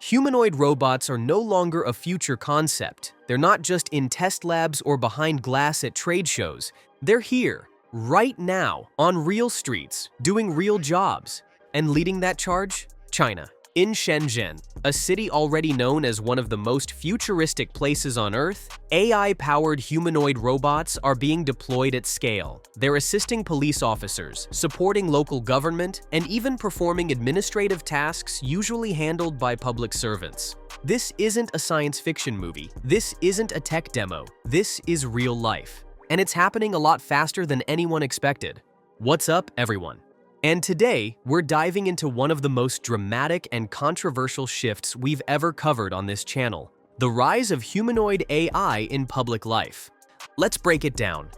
Humanoid robots are no longer a future concept. They're not just in test labs or behind glass at trade shows. They're here, right now, on real streets, doing real jobs. And leading that charge? China. In Shenzhen, a city already known as one of the most futuristic places on Earth, AI-powered humanoid robots are being deployed at scale. They're assisting police officers, supporting local government, and even performing administrative tasks usually handled by public servants. This isn't a science fiction movie. This isn't a tech demo. This is real life. And it's happening a lot faster than anyone expected. What's up, everyone? And today, we're diving into one of the most dramatic and controversial shifts we've ever covered on this channel: the rise of humanoid AI in public life. Let's break it down.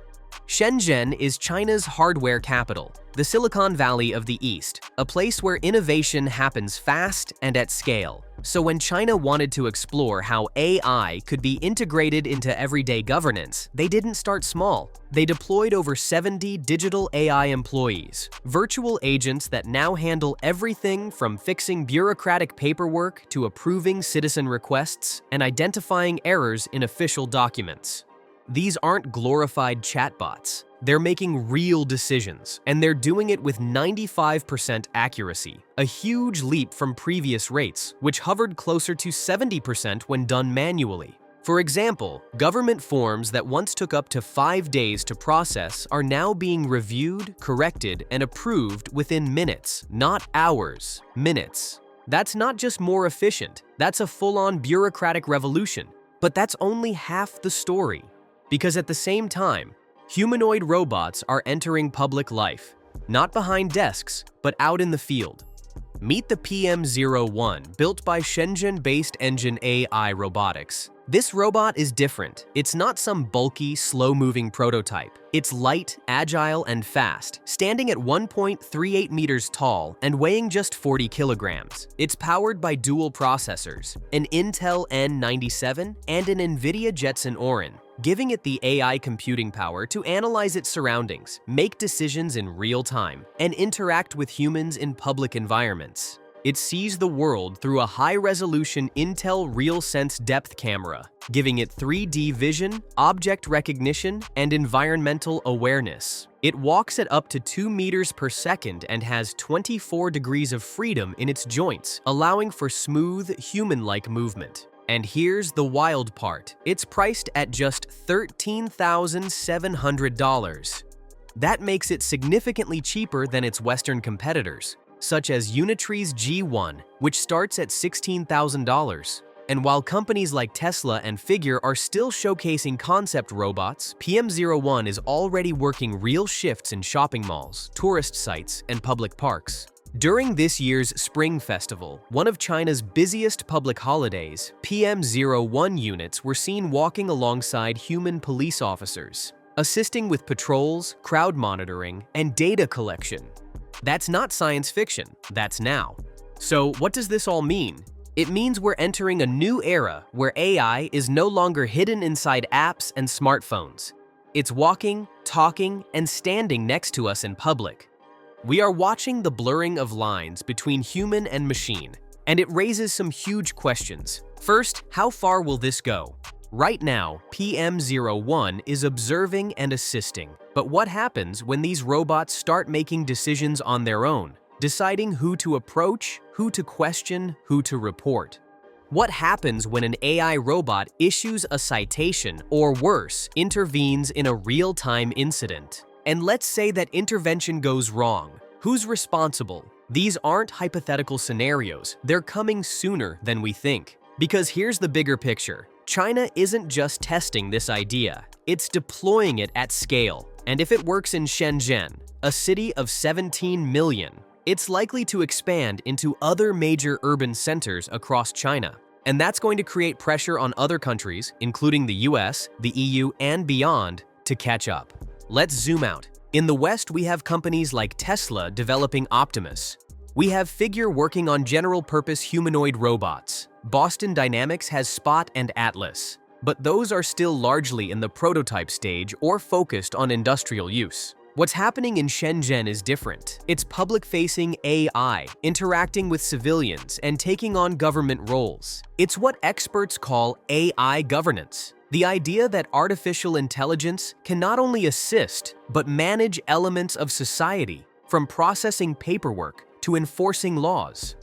Shenzhen is China's hardware capital, the Silicon Valley of the East, a place where innovation happens fast and at scale. So when China wanted to explore how AI could be integrated into everyday governance, they didn't start small. They deployed over 70 digital AI employees, virtual agents that now handle everything from fixing bureaucratic paperwork to approving citizen requests and identifying errors in official documents. These aren't glorified chatbots. They're making real decisions, and they're doing it with 95% accuracy, a huge leap from previous rates, which hovered closer to 70% when done manually. For example, government forms that once took up to 5 days to process are now being reviewed, corrected, and approved within minutes, not hours, minutes. That's not just more efficient, that's a full-on bureaucratic revolution. But that's only half the story. Because at the same time, humanoid robots are entering public life, not behind desks, but out in the field. Meet the PM01, built by Shenzhen-based engine AI Robotics. This robot is different. It's not some bulky, slow-moving prototype. It's light, agile, and fast, standing at 1.38 meters tall and weighing just 40 kilograms. It's powered by dual processors, an Intel N97 and an NVIDIA Jetson Orin, giving it the AI computing power to analyze its surroundings, make decisions in real time, and interact with humans in public environments. It sees the world through a high-resolution Intel RealSense depth camera, giving it 3D vision, object recognition, and environmental awareness. It walks at up to 2 meters per second and has 24 degrees of freedom in its joints, allowing for smooth, human-like movement. And here's the wild part. It's priced at just $13,700. That makes it significantly cheaper than its Western competitors, such as Unitree's G1, which starts at $16,000. And while companies like Tesla and Figure are still showcasing concept robots, PM01 is already working real shifts in shopping malls, tourist sites, and public parks. During this year's Spring Festival, one of China's busiest public holidays, PM01 units were seen walking alongside human police officers, assisting with patrols, crowd monitoring, and data collection. That's not science fiction, that's now. So what does this all mean? It means we're entering a new era where AI is no longer hidden inside apps and smartphones. It's walking, talking, and standing next to us in public. We are watching the blurring of lines between human and machine, and it raises some huge questions. First, how far will this go? Right now, PM01 is observing and assisting. But what happens when these robots start making decisions on their own, deciding who to approach, who to question, who to report? What happens when an AI robot issues a citation or worse, intervenes in a real-time incident? And let's say that intervention goes wrong. Who's responsible? These aren't hypothetical scenarios. They're coming sooner than we think. Because here's the bigger picture. China isn't just testing this idea. It's deploying it at scale. And if it works in Shenzhen, a city of 17 million, it's likely to expand into other major urban centers across China. And that's going to create pressure on other countries, including the US, the EU, and beyond, to catch up. Let's zoom out. In the West, we have companies like Tesla developing Optimus. We have Figure working on general-purpose humanoid robots. Boston Dynamics has Spot and Atlas. But those are still largely in the prototype stage or focused on industrial use. What's happening in Shenzhen is different. It's public-facing AI, interacting with civilians and taking on government roles. It's what experts call AI governance. The idea that artificial intelligence can not only assist, but manage elements of society, from processing paperwork to enforcing laws.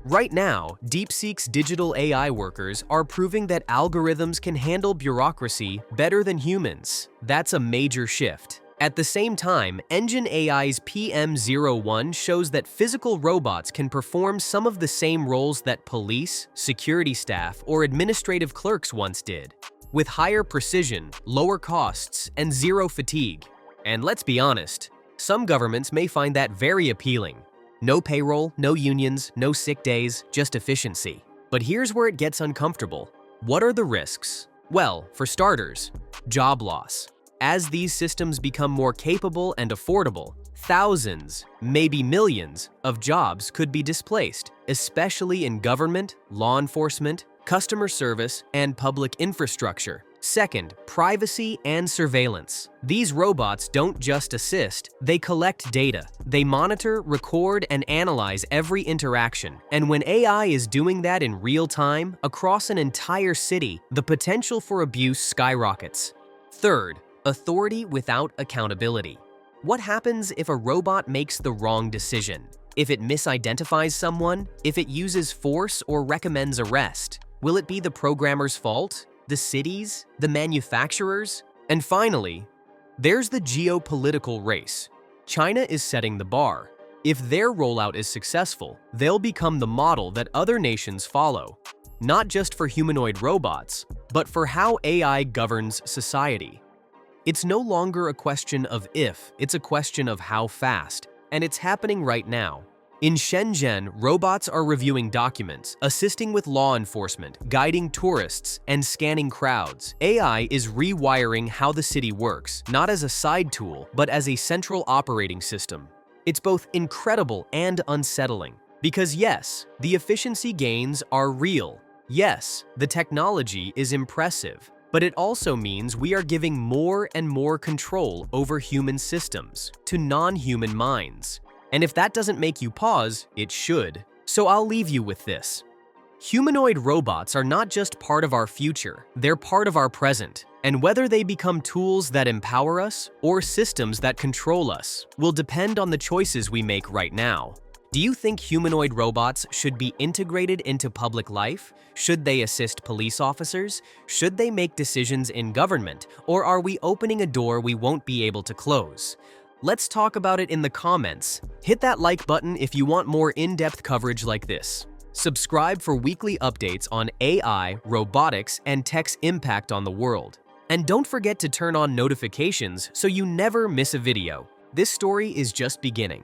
Right now, Deepseek's digital AI workers are proving that algorithms can handle bureaucracy better than humans. That's a major shift. At the same time, Engine AI's PM01 shows that physical robots can perform some of the same roles that police, security staff, or administrative clerks once did, with higher precision, lower costs, and zero fatigue. And let's be honest, some governments may find that very appealing. No payroll, no unions, no sick days, just efficiency. But here's where it gets uncomfortable. What are the risks? Well, for starters, job loss. As these systems become more capable and affordable, thousands, maybe millions, of jobs could be displaced, especially in government, law enforcement, customer service, and public infrastructure. Second, privacy and surveillance. These robots don't just assist, they collect data. They monitor, record, and analyze every interaction. And when AI is doing that in real time, across an entire city, the potential for abuse skyrockets. Third, authority without accountability. What happens if a robot makes the wrong decision? If it misidentifies someone? If it uses force or recommends arrest? Will it be the programmer's fault? The cities? The manufacturers? And finally, there's the geopolitical race. China is setting the bar. If their rollout is successful, they'll become the model that other nations follow, not just for humanoid robots, but for how AI governs society. It's no longer a question of if, it's a question of how fast, and it's happening right now. In Shenzhen, robots are reviewing documents, assisting with law enforcement, guiding tourists, and scanning crowds. AI is rewiring how the city works, not as a side tool, but as a central operating system. It's both incredible and unsettling. Because yes, the efficiency gains are real. Yes, the technology is impressive. But it also means we are giving more and more control over human systems to non-human minds. And if that doesn't make you pause, it should. So I'll leave you with this. Humanoid robots are not just part of our future, they're part of our present. And whether they become tools that empower us or systems that control us will depend on the choices we make right now. Do you think humanoid robots should be integrated into public life? Should they assist police officers? Should they make decisions in government? Or are we opening a door we won't be able to close? Let's talk about it in the comments. Hit that like button if you want more in-depth coverage like this. Subscribe for weekly updates on AI, robotics, and tech's impact on the world. And don't forget to turn on notifications so you never miss a video. This story is just beginning.